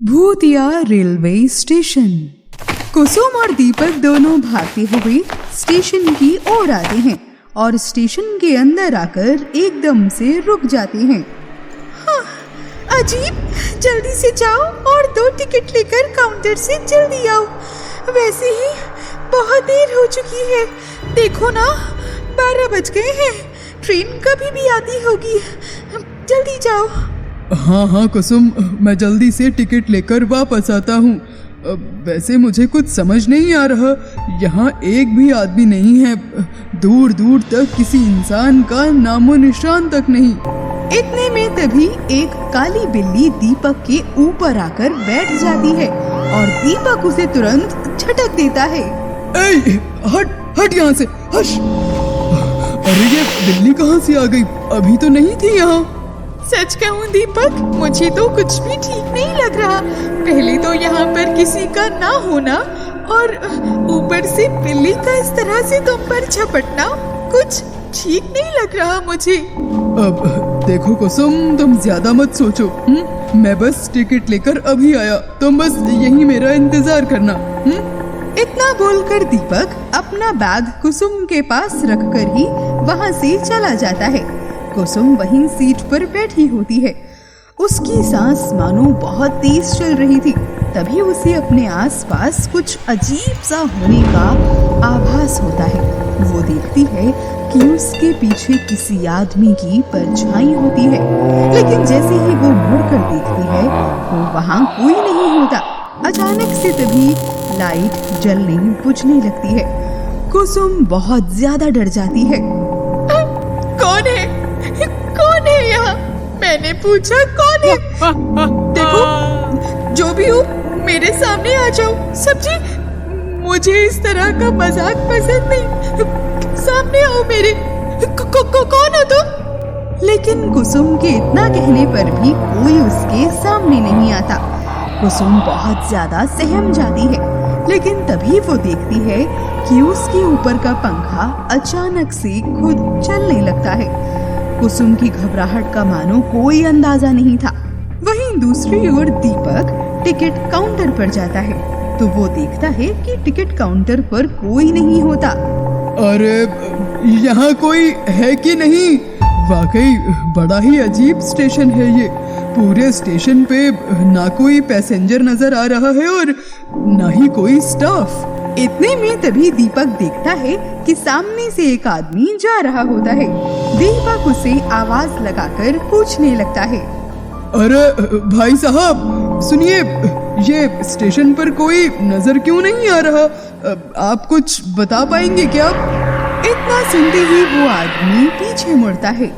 भूतिया railway station. कुसुम और दीपक दोनों भागते हुए स्टेशन की ओर आते हैं और स्टेशन के अंदर आकर एकदम से रुक जाते हैं। हाँ, अजीब, जल्दी से जाओ और 2 टिकट लेकर काउंटर से जल्दी आओ। वैसे ही बहुत देर हो चुकी है, देखो ना 12 बज गए हैं। ट्रेन कभी भी आती होगी, जल्दी जाओ। हाँ कुसुम, मैं जल्दी से टिकट लेकर वापस आता हूँ। वैसे मुझे कुछ समझ नहीं आ रहा, यहाँ एक भी आदमी नहीं है, दूर दूर तक किसी इंसान का नामो निशान तक नहीं। इतने में तभी एक काली बिल्ली दीपक के ऊपर आकर बैठ जाती है और दीपक उसे तुरंत झटक देता है। ए, हट यहाँ से, हश। अरे ये बिल्ली कहाँ से आ गई? अभी तो नहीं थी यहाँ। सच कहूँ दीपक, मुझे तो कुछ भी ठीक नहीं लग रहा। पहले तो यहाँ पर किसी का ना होना और ऊपर से बिल्ली का इस तरह से तुम पर झपटना कुछ ठीक नहीं लग रहा मुझे। अब देखो कुसुम, तुम ज्यादा मत सोचो। मैं बस टिकट लेकर अभी आया, तुम बस यहीं मेरा इंतजार करना। इतना बोलकर दीपक अपना बैग कुसुम के पास रखकर ही वहाँ से चला जाता है। कुसुम वहीं सीट पर बैठी होती है। उसकी सांस मानो बहुत तेज चल रही थी। तभी उसे अपने आसपास कुछ अजीब सा होने का आभास होता है। वो देखती है कि उसके पीछे किसी आदमी की परछाई होती है, लेकिन जैसे ही वो मुड़कर देखती है तो वहाँ कोई नहीं होता। अचानक से तभी लाइट जलने बुझने लगती है। कुसुम बहुत ज्यादा डर जाती है। कौन है? कौन है यहाँ? मैंने पूछा कौन है? देखो, जो भी हो मेरे सामने आ जाओ। सब्जी, मुझे इस तरह का मजाक पसंद नहीं। सामने आओ मेरे। कौन हो तुम? लेकिन कुसुम के इतना कहने पर भी कोई उसके सामने नहीं आता। कुसुम बहुत ज्यादा सहम जाती है, लेकिन तभी वो देखती है कि उसके ऊपर का पंखा अचानक से खुद चलने लगता है। कुसुम की घबराहट का मानो कोई अंदाजा नहीं था। वहीं दूसरी ओर दीपक टिकट काउंटर पर जाता है तो वो देखता है कि टिकट काउंटर पर कोई नहीं होता। अरे यहाँ कोई है कि नहीं? वाकई बड़ा ही अजीब स्टेशन है ये। पूरे स्टेशन पे ना कोई पैसेंजर नजर आ रहा है और ना ही कोई स्टाफ। इतने में तभी दीपक देखता है कि सामने से एक आदमी जा रहा होता है। दीपक उसे आवाज लगाकर पूछने लगता है। अरे भाई साहब सुनिए, ये स्टेशन पर कोई नजर क्यों नहीं आ रहा? आप कुछ बता पाएंगे क्या? इतना सुनते ही वो आदमी पीछे मुड़ता है,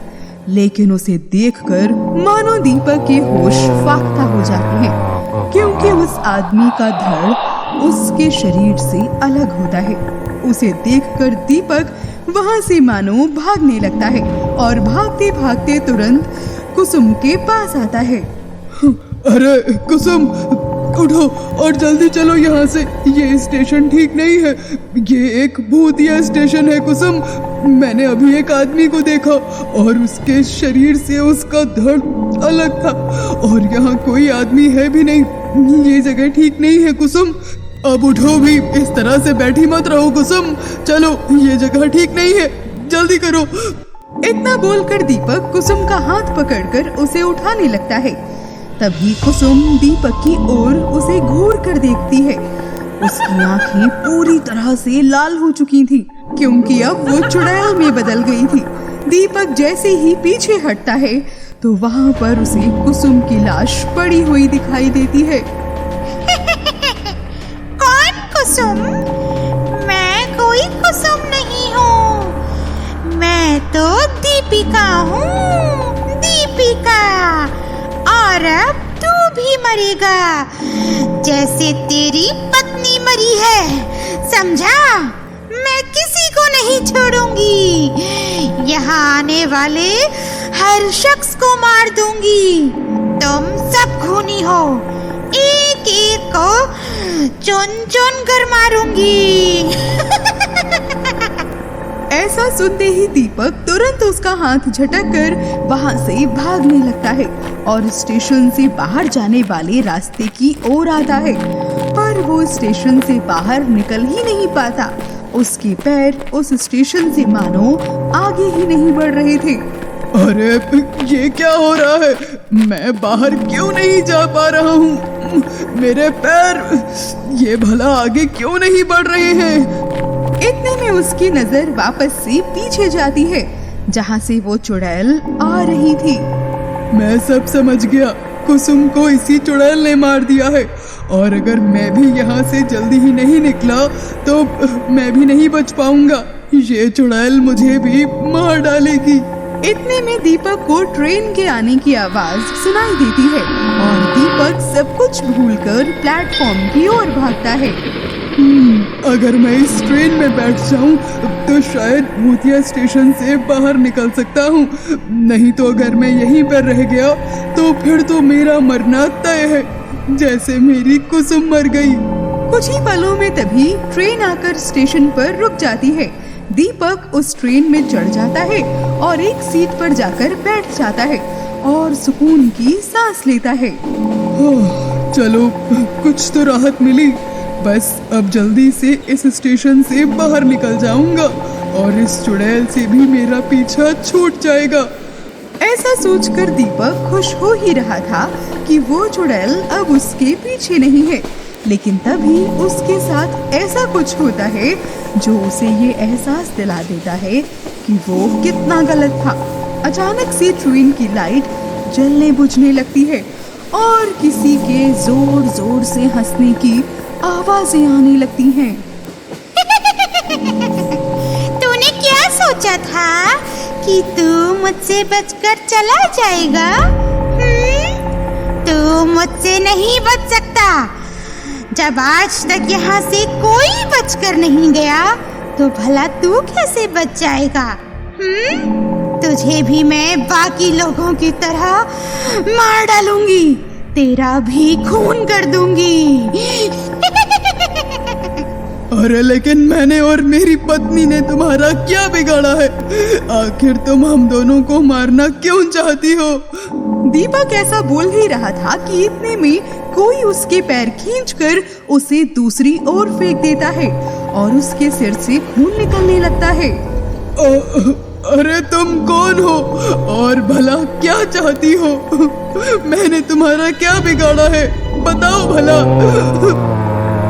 लेकिन उसे देखकर मानो दीपक के होश फाख्ता हो जाते हैं, क्योंकि उस आदमी का धड़ उसके शरीर से अलग होता है। उसे देखकर दीपक वहाँ से मानो भागने लगता है और भागते भागते तुरंत कुसुम के पास आता है। अरे कुसुम, उठो और जल्दी चलो यहाँ से। ये स्टेशन ठीक नहीं है, ये एक भूतिया स्टेशन है कुसुम। मैंने अभी एक आदमी को देखा और उसके शरीर से उसका धड़ अलग था और यहाँ कोई आदमी है भी नहीं। ये जगह ठीक नहीं है कुसुम। अब उठो भी, इस तरह से बैठी मत रहो कुसुम। चलो, ये जगह ठीक नहीं है, जल्दी करो। इतना बोलकर दीपक कुसुम का हाथ पकड़कर उसे उठाने लगता है। तभी कुसुम दीपक की ओर उसे घूर कर देखती है। उसकी आंखें पूरी तरह से लाल हो चुकी थी, क्योंकि अब वो चुड़ैल में बदल गई थी। दीपक जैसे ही पीछे हटता है तो वहाँ पर उसे कुसुम की लाश पड़ी हुई दिखाई देती है। कौन कुसुम? मैं कोई कुसुम नहीं हूँ, मैं तो दीपिका हूँ, दीपिका। और अब तू भी मरेगा, जैसे तेरी पत्नी मरी है, समझा? मैं किसी को नहीं छोड़ूंगी। यहाँ आने वाले हर शख्स को मार दूंगी। तुम सब खूनी हो, एक एक को चुन चुन कर मारूंगी। ऐसा सुनते ही दीपक तुरंत उसका हाथ झटक कर वहाँ से भागने लगता है और स्टेशन से बाहर जाने वाले रास्ते की ओर आता है, पर वो स्टेशन से बाहर निकल ही नहीं पाता। उसके पैर उस स्टेशन से मानो आगे ही नहीं बढ़ रहे थे। अरे ये क्या हो रहा है? मैं बाहर क्यों नहीं जा पा रहा हूँ? मेरे पैर ये भला आगे क्यों नहीं बढ़ रहे हैं? इतने में उसकी नजर वापस से पीछे जाती है, जहाँ से वो चुड़ैल आ रही थी। मैं सब समझ गया। कुसुम को इसी चुड़ैल ने मार दिया है, और अगर मैं भी यहाँ से जल्दी ही नहीं निकला तो मैं भी नहीं बच पाऊंगा। ये चुड़ैल मुझे भी मार डालेगी। इतने में दीपक को ट्रेन के आने की आवाज सुनाई देती है और दीपक सब कुछ भूलकर प्लेटफॉर्म की ओर भागता है। अगर मैं इस ट्रेन में बैठ जाऊं तो शायद भूतिया स्टेशन से बाहर निकल सकता हूं, नहीं तो अगर मैं यहीं पर रह गया तो फिर तो मेरा मरना तय है, जैसे मेरी कुसुम मर गई। कुछ ही पलों में तभी ट्रेन आकर स्टेशन पर रुक जाती है। दीपक उस ट्रेन में चढ़ जाता है और एक सीट पर जाकर बैठ जाता है और सुकून की सांस लेता है। चलो कुछ तो राहत मिली। बस अब जल्दी से इस स्टेशन से बाहर निकल जाऊंगा और इस चुड़ैल से भी मेरा पीछा छूट जाएगा। ऐसा सोचकर दीपक खुश हो ही रहा था कि वो चुड़ैल अब उसके पीछे नहीं है, लेकिन तभी उसके साथ ऐसा कुछ होता है जो उसे ये एहसास दिला देता है कि वो कितना गलत था। अचानक से ट्रेन की लाइट जलने बुझने लगती है और किसी के जोर जोर से हंसने की आवाजें आने लगती हैं। तूने क्या सोचा था कि तू मुझसे बचकर चला जाएगा? तू मुझसे नहीं बच सकता। जब आज तक यहाँ से कोई बचकर नहीं गया तो भला तू कैसे बच जाएगा? तुझे भी मैं बाकी लोगों की तरह मार डालूंगी, तेरा भी खून कर दूंगी। अरे लेकिन मैंने और मेरी पत्नी ने तुम्हारा क्या बिगाड़ा है? आखिर तुम हम दोनों को मारना क्यों चाहती हो? दीपक ऐसा बोल ही रहा था कि इतने में कोई उसके पैर खींचकर उसे दूसरी ओर फेंक देता है और उसके सिर से खून निकलने लगता है। अरे तुम कौन हो और भला क्या चाहती हो? मैंने तुम्हारा क्या बिगाड़ा है? बताओ भला।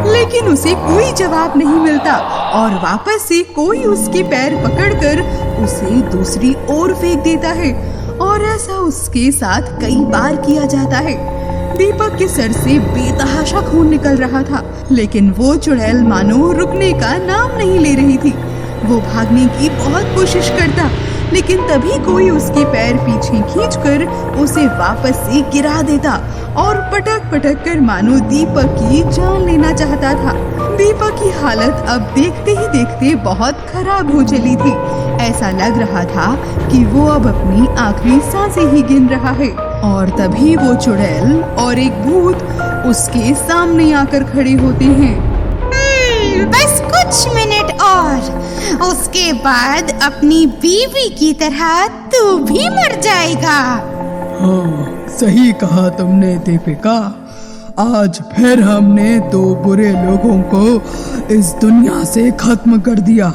लेकिन उसे कोई जवाब नहीं मिलता और वापस से कोई उसके पैर पकड़कर उसे दूसरी ओर फेंक देता है और ऐसा उसके साथ कई बार किया जाता है। दीपक के सर से बेतहाशा खून निकल रहा था, लेकिन वो चुड़ैल मानो रुकने का नाम नहीं ले रही थी। वो भागने की बहुत कोशिश करता, लेकिन तभी कोई उसके पैर पीछे खींचकर उसे वापस से गिरा देता और पटक पटक कर मानो दीपक की जान लेना चाहता था। दीपक की हालत अब देखते ही देखते बहुत खराब हो चली थी। ऐसा लग रहा था कि वो अब अपनी आखिरी सांसें ही गिन रहा है और तभी वो चुड़ैल और एक भूत उसके सामने आकर खड़े होते हैं। बस कुछ मिनट और, उसके बाद अपनी बीवी की तरह तू भी मर जाएगा। हाँ, सही कहा तुमने दीपिका। आज फिर हमने दो बुरे लोगों को इस दुनिया से खत्म कर दिया।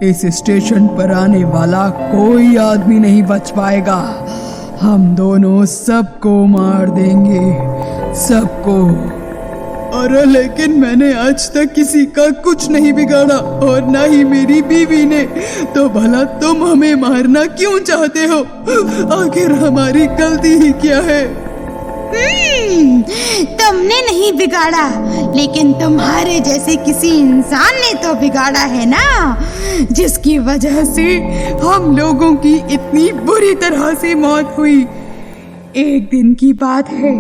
इस स्टेशन पर आने वाला कोई आदमी नहीं बच पाएगा। हम दोनों सबको मार देंगे, सबको। अरे लेकिन मैंने आज तक किसी का कुछ नहीं बिगाड़ा और ना ही मेरी बीवी ने, तो भला तुम हमें मारना क्यों चाहते हो? आखिर हमारी गलती ही क्या है? तुमने नहीं बिगाड़ा, लेकिन तुम्हारे जैसे किसी इंसान ने तो बिगाड़ा है ना, जिसकी वजह से हम लोगों की इतनी बुरी तरह से मौत हुई। एक दिन की बात है,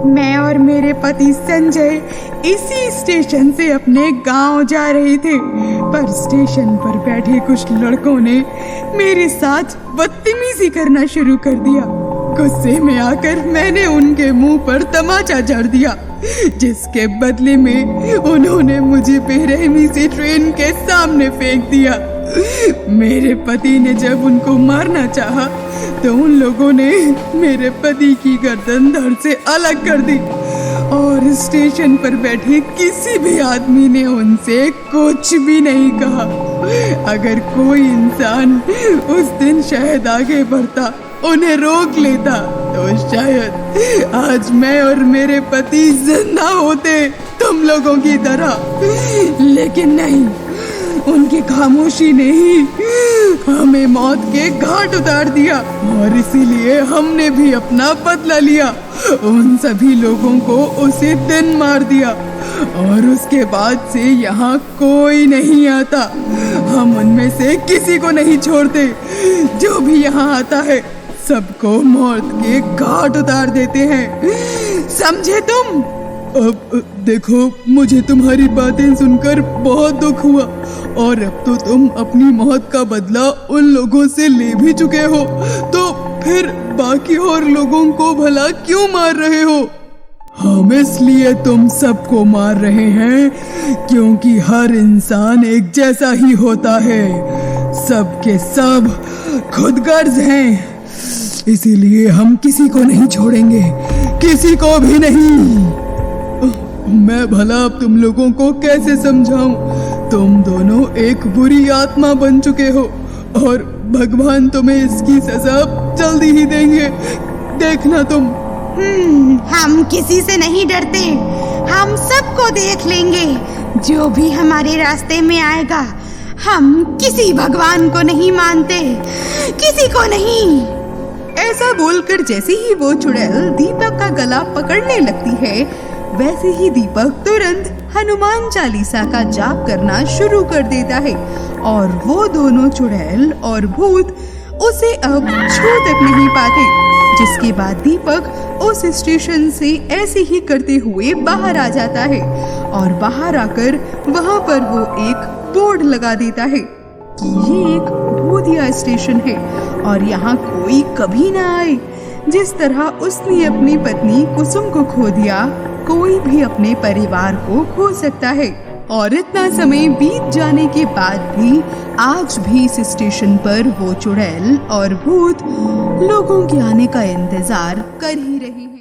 मैं और मेरे पति संजय इसी स्टेशन से अपने गांव जा रहे थे, पर स्टेशन पर बैठे कुछ लड़कों ने मेरे साथ बदतमीजी करना शुरू कर दिया। गुस्से में आकर मैंने उनके मुंह पर तमाचा जड़ दिया, जिसके बदले में उन्होंने मुझे बेरहमी से ट्रेन के सामने फेंक दिया। मेरे पति ने जब उनको मारना चाहा तो उन लोगों ने मेरे पति की गर्दन धड़ से अलग कर दी और स्टेशन पर बैठे किसी भी आदमी ने उनसे कुछ भी नहीं कहा। अगर कोई इंसान उस दिन शायद आगे बढ़ता, उन्हें रोक लेता, तो शायद आज मैं और मेरे पति जिंदा होते तुम लोगों की तरह। लेकिन नहीं, उनकी खामोशी ने ही हमें मौत के घाट उतार दिया और इसीलिए हमने भी अपना बदला लिया। उन सभी लोगों को उसी दिन मार दिया और उसके बाद से यहाँ कोई नहीं आता। हम उनमें से किसी को नहीं छोड़ते। जो भी यहाँ आता है सबको मौत के घाट उतार देते हैं। समझे तुम? अब देखो, मुझे तुम्हारी बातें सुनकर बहुत दुख हुआ और अब तो तुम अपनी मौत का बदला उन लोगों से ले भी चुके हो, तो फिर बाकी और लोगों को भला क्यों मार रहे हो? हम इसलिए तुम सबको मार रहे हैं क्योंकि हर इंसान एक जैसा ही होता है। सबके सब खुदगर्ज हैं, इसीलिए हम किसी को नहीं छोड़ेंगे, किसी को भी नहीं। मैं भला अब तुम लोगों को कैसे समझाऊं? तुम दोनों एक बुरी आत्मा बन चुके हो और भगवान तुम्हें इसकी सजा जल्दी ही देंगे, देखना तुम। हम किसी से नहीं डरते, हम सबको देख लेंगे। जो भी हमारे रास्ते में आएगा, हम किसी भगवान को नहीं मानते, किसी को नहीं। ऐसा बोलकर जैसे ही वो चुड़ैल दीपक का गला पकड़ने लगती है, वैसे ही दीपक तुरंत हनुमान चालीसा का जाप करना शुरू कर देता है और वो दोनों चुड़ैल और भूत उसे अब छू तक नहीं पाते। जिसके बाद दीपक उस स्टेशन से ऐसे ही करते हुए बाहर आ जाता है और बाहर आकर वहां पर वो एक बोर्ड लगा देता है कि ये एक भूतिया स्टेशन है और यहाँ कोई कभी ना आए। जिस तरह उसने अपनी पत्नी कुसुम को खो दिया, कोई भी अपने परिवार को खो सकता है। और इतना समय बीत जाने के बाद भी आज भी इस स्टेशन पर वो चुड़ैल और भूत लोगों के आने का इंतजार कर ही रहे हैं।